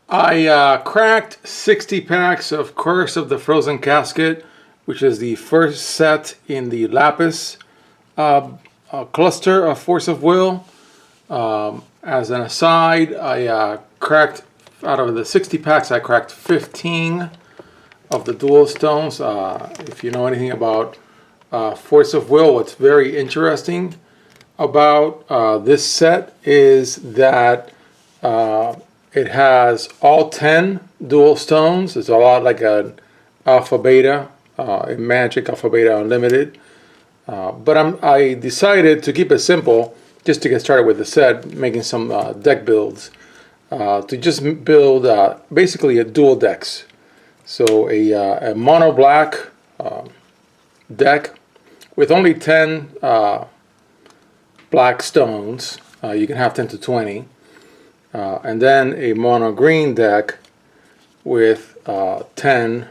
I cracked 60 packs of Curse of the Frozen Casket, which is the first set in the Lapis cluster of Force of Will. As an aside, I cracked, out of the 60 packs, I cracked 15 of the Duel stones. If you know anything about Force of Will, what's very interesting about this set is that it has all 10 Duel stones. It's a lot like an Alpha Beta, in Magic Alpha Beta Unlimited. But I decided to keep it simple, just to get started with the set, making some deck builds, to just build basically a dual decks. So a mono black deck with only 10 black stones. You can have 10 to 20. And then a mono green deck with 10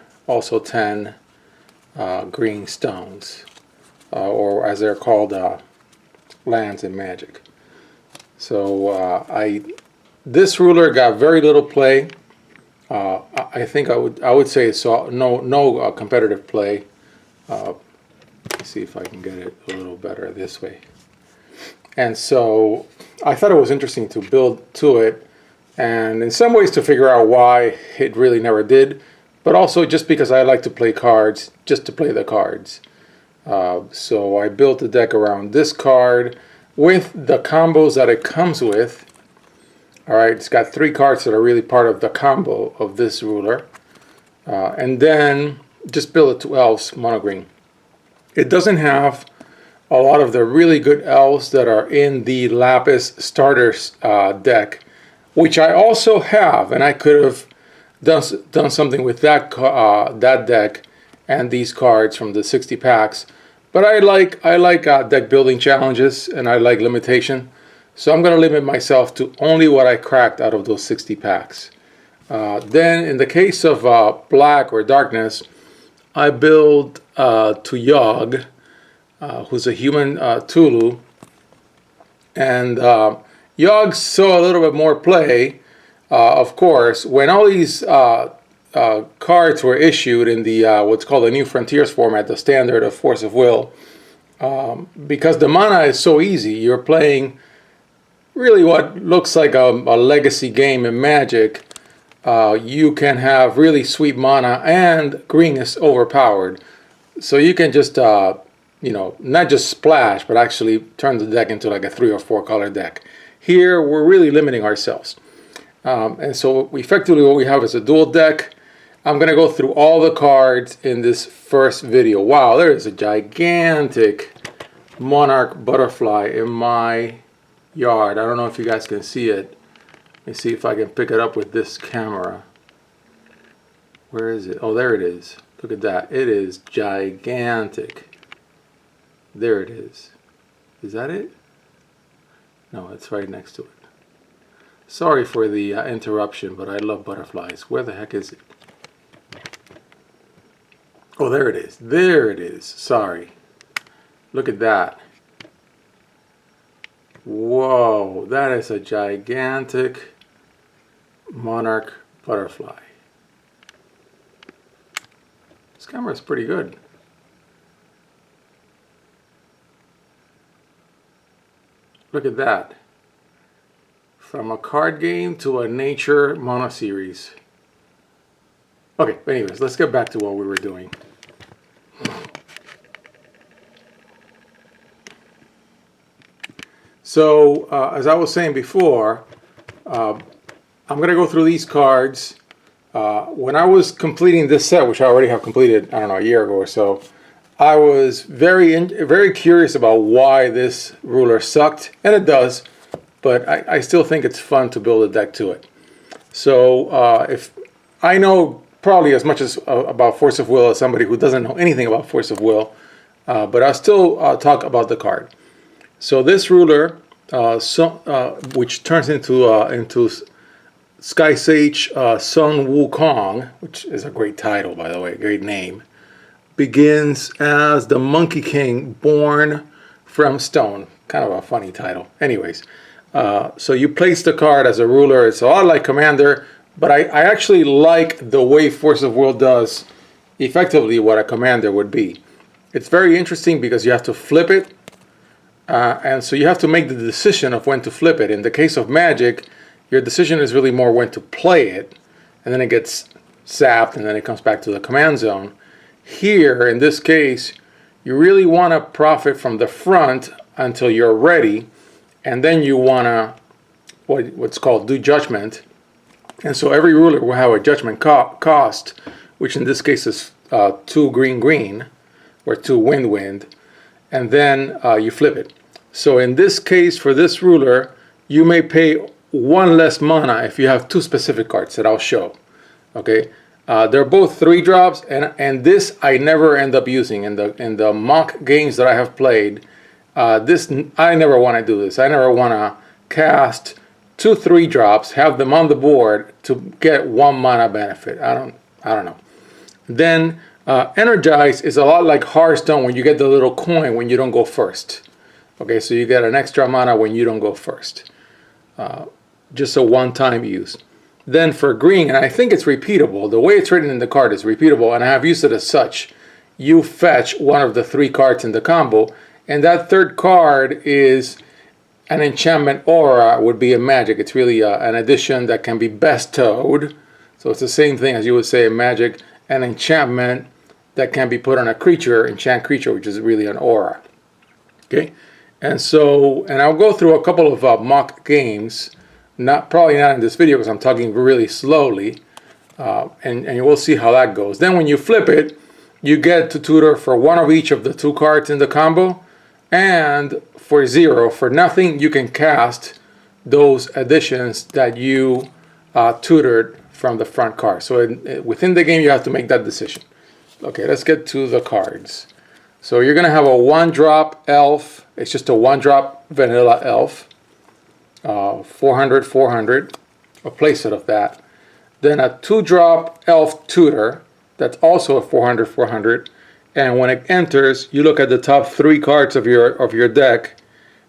green stones, or as they're called, lands in Magic. So this ruler got very little play. I think I would say it's no competitive play. Let's see if I can get it a little better this way. And so I thought it was interesting to build to it, and in some ways to figure out why it really never did, but also just because I like to play cards just to play the cards. So I built the deck around this card with the combos that it comes with. Alright, it's got 3 cards that are really part of the combo of this ruler. And then just build it to elves, mono green. It doesn't have a lot of the really good elves that are in the Lapis starters deck, which I also have, and I could have done something with that deck and these cards from the 60 packs. But I like deck building challenges, and I like limitation. So I'm going to limit myself to only what I cracked out of those 60 packs. Then in the case of black or darkness, I build to Yogg, who's a human Tulu. And Yogg saw a little bit more play, of course, when all these cards were issued in the what's called the New Frontiers format, the standard of Force of Will. Because the mana is so easy, you're playing really what looks like a legacy game in Magic. You can have really sweet mana, and green is overpowered. So you can just, not just splash, but actually turn the deck into like a 3 or 4 color deck. Here, we're really limiting ourselves. And so effectively what we have is a dual deck. I'm going to go through all the cards in this first video. Wow, there is a gigantic monarch butterfly in my yard. I don't know if you guys can see it. Let me see if I can pick it up with this camera. Where is it? Oh, there it is. Look at that. It is gigantic. There it is. Is that it? No, it's right next to it. Sorry for the interruption, but I love butterflies. Where the heck is it? Oh, there it is. There it is. Sorry. Look at that. Whoa, that is a gigantic monarch butterfly. This camera is pretty good. Look at that. From a card game to a nature mono series. Okay, anyways, let's get back to what we were doing. So, as I was saying before, I'm going to go through these cards. When I was completing this set, which I already have completed, I don't know, a year ago or so, I was very curious about why this ruler sucked, and it does, but I still think it's fun to build a deck to it. So, if I know probably as much as about Force of Will as somebody who doesn't know anything about Force of Will, but I'll still talk about the card. So this ruler, which turns into Sky Sage Sun Wukong, which is a great title, by the way, great name, begins as the Monkey King born from stone. Kind of a funny title. Anyways, so you place the card as a ruler. It's a lot like Commander, But I actually like the way Force of Will does effectively what a commander would be. It's very interesting because you have to flip it, and so you have to make the decision of when to flip it. In the case of Magic, your decision is really more when to play it, and then it gets zapped, and then it comes back to the command zone. Here, in this case, you really want to profit from the front until you're ready, and then you want to what's called do judgment. And so every ruler will have a judgment cost, which in this case is 2 green green, or 2 wind wind, and then you flip it. So in this case, for this ruler, you may pay 1 less mana if you have 2 specific cards that I'll show. Okay, they're both 3 drops, and this I never end up using in the mock games that I have played. This I never want to do this. I never want to cast 2 3 drops, have them on the board to get 1 mana benefit. I don't know. Then Energize is a lot like Hearthstone when you get the little coin when you don't go first. Okay, so you get an extra mana when you don't go first. Just a one-time use. Then for green, and I think it's repeatable, the way it's written in the card is repeatable, and I have used it as such. You fetch one of the 3 cards in the combo, and that 3rd card is an enchantment aura, would be a magic. It's really an addition that can be bestowed. So it's the same thing as you would say in Magic, an enchantment that can be put on a creature, enchant creature, which is really an aura. Okay, and I'll go through a couple of mock games. Probably not in this video because I'm talking really slowly, and you will see how that goes. Then when you flip it, you get to tutor for 1 of each of the 2 cards in the combo, and for 0, for nothing, you can cast those additions that you tutored from the front card. So within the game, you have to make that decision. Okay, let's get to the cards. So you're going to have a 1-drop elf. It's just a 1-drop vanilla elf. 400, 400, a playset of that. Then a 2-drop elf tutor. That's also a 400, 400. And when it enters, you look at the top 3 cards of your deck,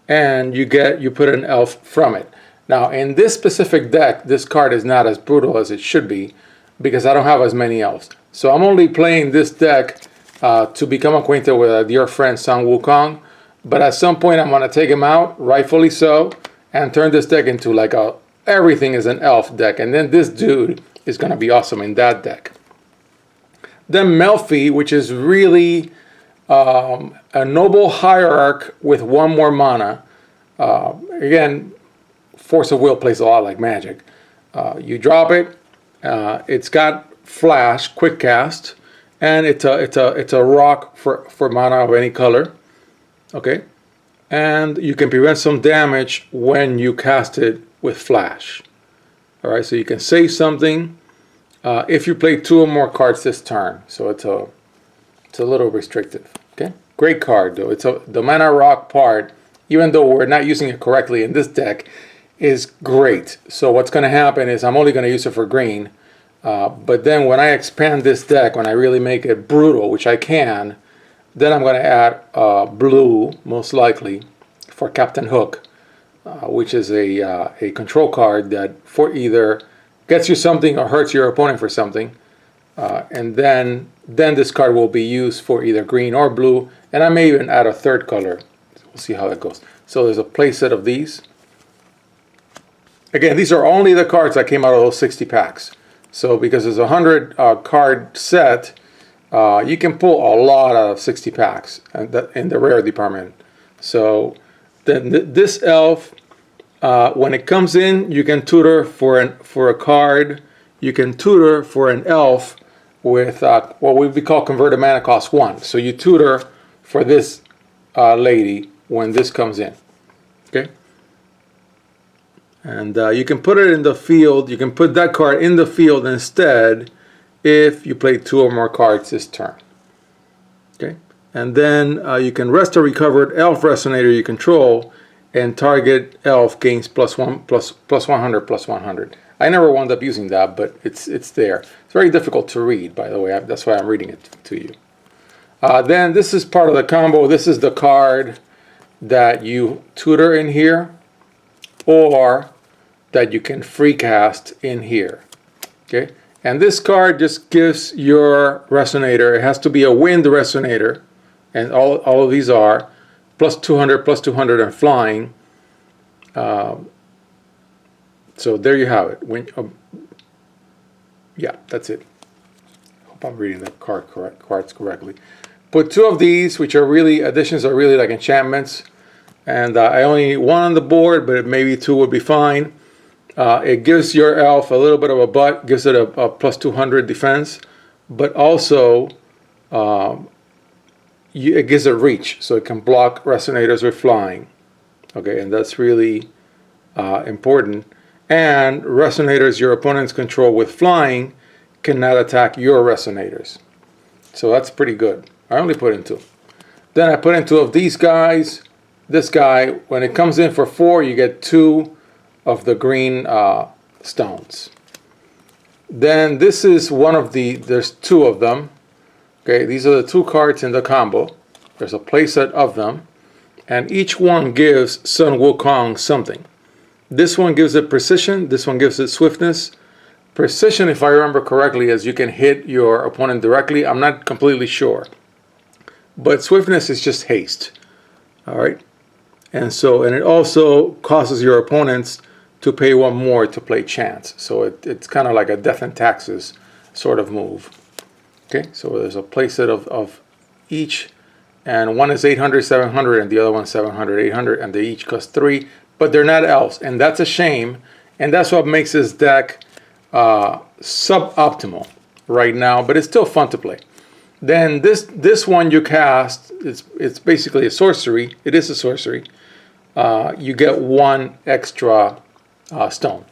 and you put an elf from it. Now, in this specific deck, this card is not as brutal as it should be because I don't have as many elves. So I'm only playing this deck to become acquainted with a dear friend, Sun Wukong. But at some point, I'm going to take him out, rightfully so, and turn this deck into like everything is an elf deck. And then this dude is going to be awesome in that deck. Then Melfi, which is really a noble hierarch with 1 more mana. Again, Force of Will plays a lot like Magic. You drop it. It's got flash, quick cast, and it's a rock for mana of any color. Okay, and you can prevent some damage when you cast it with flash. All right, so you can save something if you play 2 or more cards this turn. So it's a little restrictive. Okay, great card though. The mana rock part, even though we're not using it correctly in this deck, is great. So what's going to happen is I'm only going to use it for green, but then when I expand this deck, when I really make it brutal, which I can, then I'm going to add blue, most likely, for Captain Hook, which is a control card that for either gets you something or hurts your opponent for something, and then this card will be used for either green or blue, and I may even add a 3rd color. We'll see how that goes. So there's a play set of these. Again, these are only the cards that came out of those 60 packs. So because it's a 100 card set, you can pull a lot out of 60 packs in the rare department. So then this elf, when it comes in, you can tutor for a card. You can tutor for an elf with what we call converted mana cost 1. So you tutor for this lady when this comes in. Okay. And you can put it in the field. You can put that card in the field instead if you play 2 or more cards this turn. Okay, and then you can rest a recovered elf resonator you control, and target elf gains +1 +100 +100. I never wound up using that, but it's there. It's very difficult to read, by the way. That's why I'm reading it to you. Then this is part of the combo. This is the card that you tutor in here, or that you can free cast in here. Okay, and this card just gives your resonator, it has to be a wind resonator, and all of these are plus 200 and flying. So there you have it. Yeah, that's it. Hope I'm reading the cards correctly. Put 2 of these, which are really additions, are really like enchantments, and I only need 1 on the board, but maybe 2 would be fine. It gives your elf a little bit of a butt, gives it a plus 200 defense, but also it gives it reach, so it can block resonators with flying. Okay, and that's really important. And resonators your opponents control with flying cannot attack your resonators. So that's pretty good. I only put in 2. Then I put in 2 of these guys. This guy, when it comes in for 4, you get 2 of the green stones. Then this is one of there's 2 of them. Okay, these are the 2 cards in the combo. There's a playset of them. And each one gives Sun Wukong something. This one gives it precision, this one gives it swiftness. Precision, if I remember correctly, is you can hit your opponent directly. I'm not completely sure. But swiftness is just haste. All right? And it also causes your opponents to pay 1 more to play chance. So it's kind of like a death and taxes sort of move. Okay, so there's a playset of each. And one is 800, 700, and the other one's 700, 800, and they each cost 3. But they're not elves, and that's a shame, and that's what makes this deck suboptimal right now, but it's still fun to play. Then this one you cast, it's basically a sorcery. It is a sorcery. You get 1 extra stone,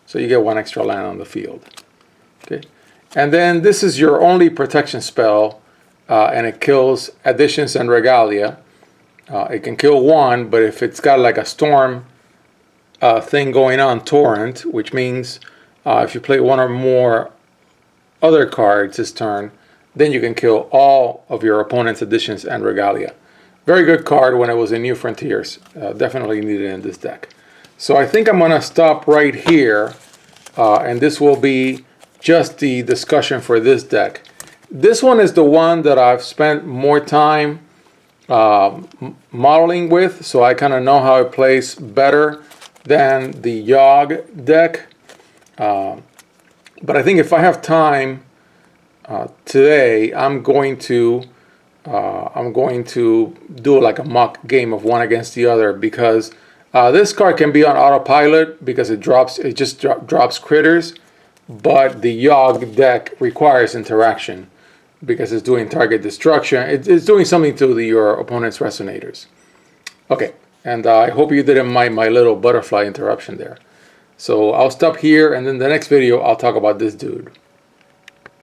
so you get 1 extra land on the field. Okay, and then this is your only protection spell, and it kills additions and regalia. It can kill 1, but if it's got like a storm thing going on, torrent, which means if you play 1 or more other cards this turn, then you can kill all of your opponent's additions and regalia. Very good card when it was in New Frontiers. Definitely needed in this deck. So I think I'm going to stop right here, and this will be just the discussion for this deck. This one is the one that I've spent more time modeling with, so I kind of know how it plays better than the Yogg deck. But I think if I have time today, I'm going to do like a mock game of one against the other, because this card can be on autopilot because it just drops critters, but the Yogg deck requires interaction because it's doing target destruction. It's doing something to your opponent's resonators. Okay, and I hope you didn't mind my little butterfly interruption there. So I'll stop here, and then the next video I'll talk about this dude.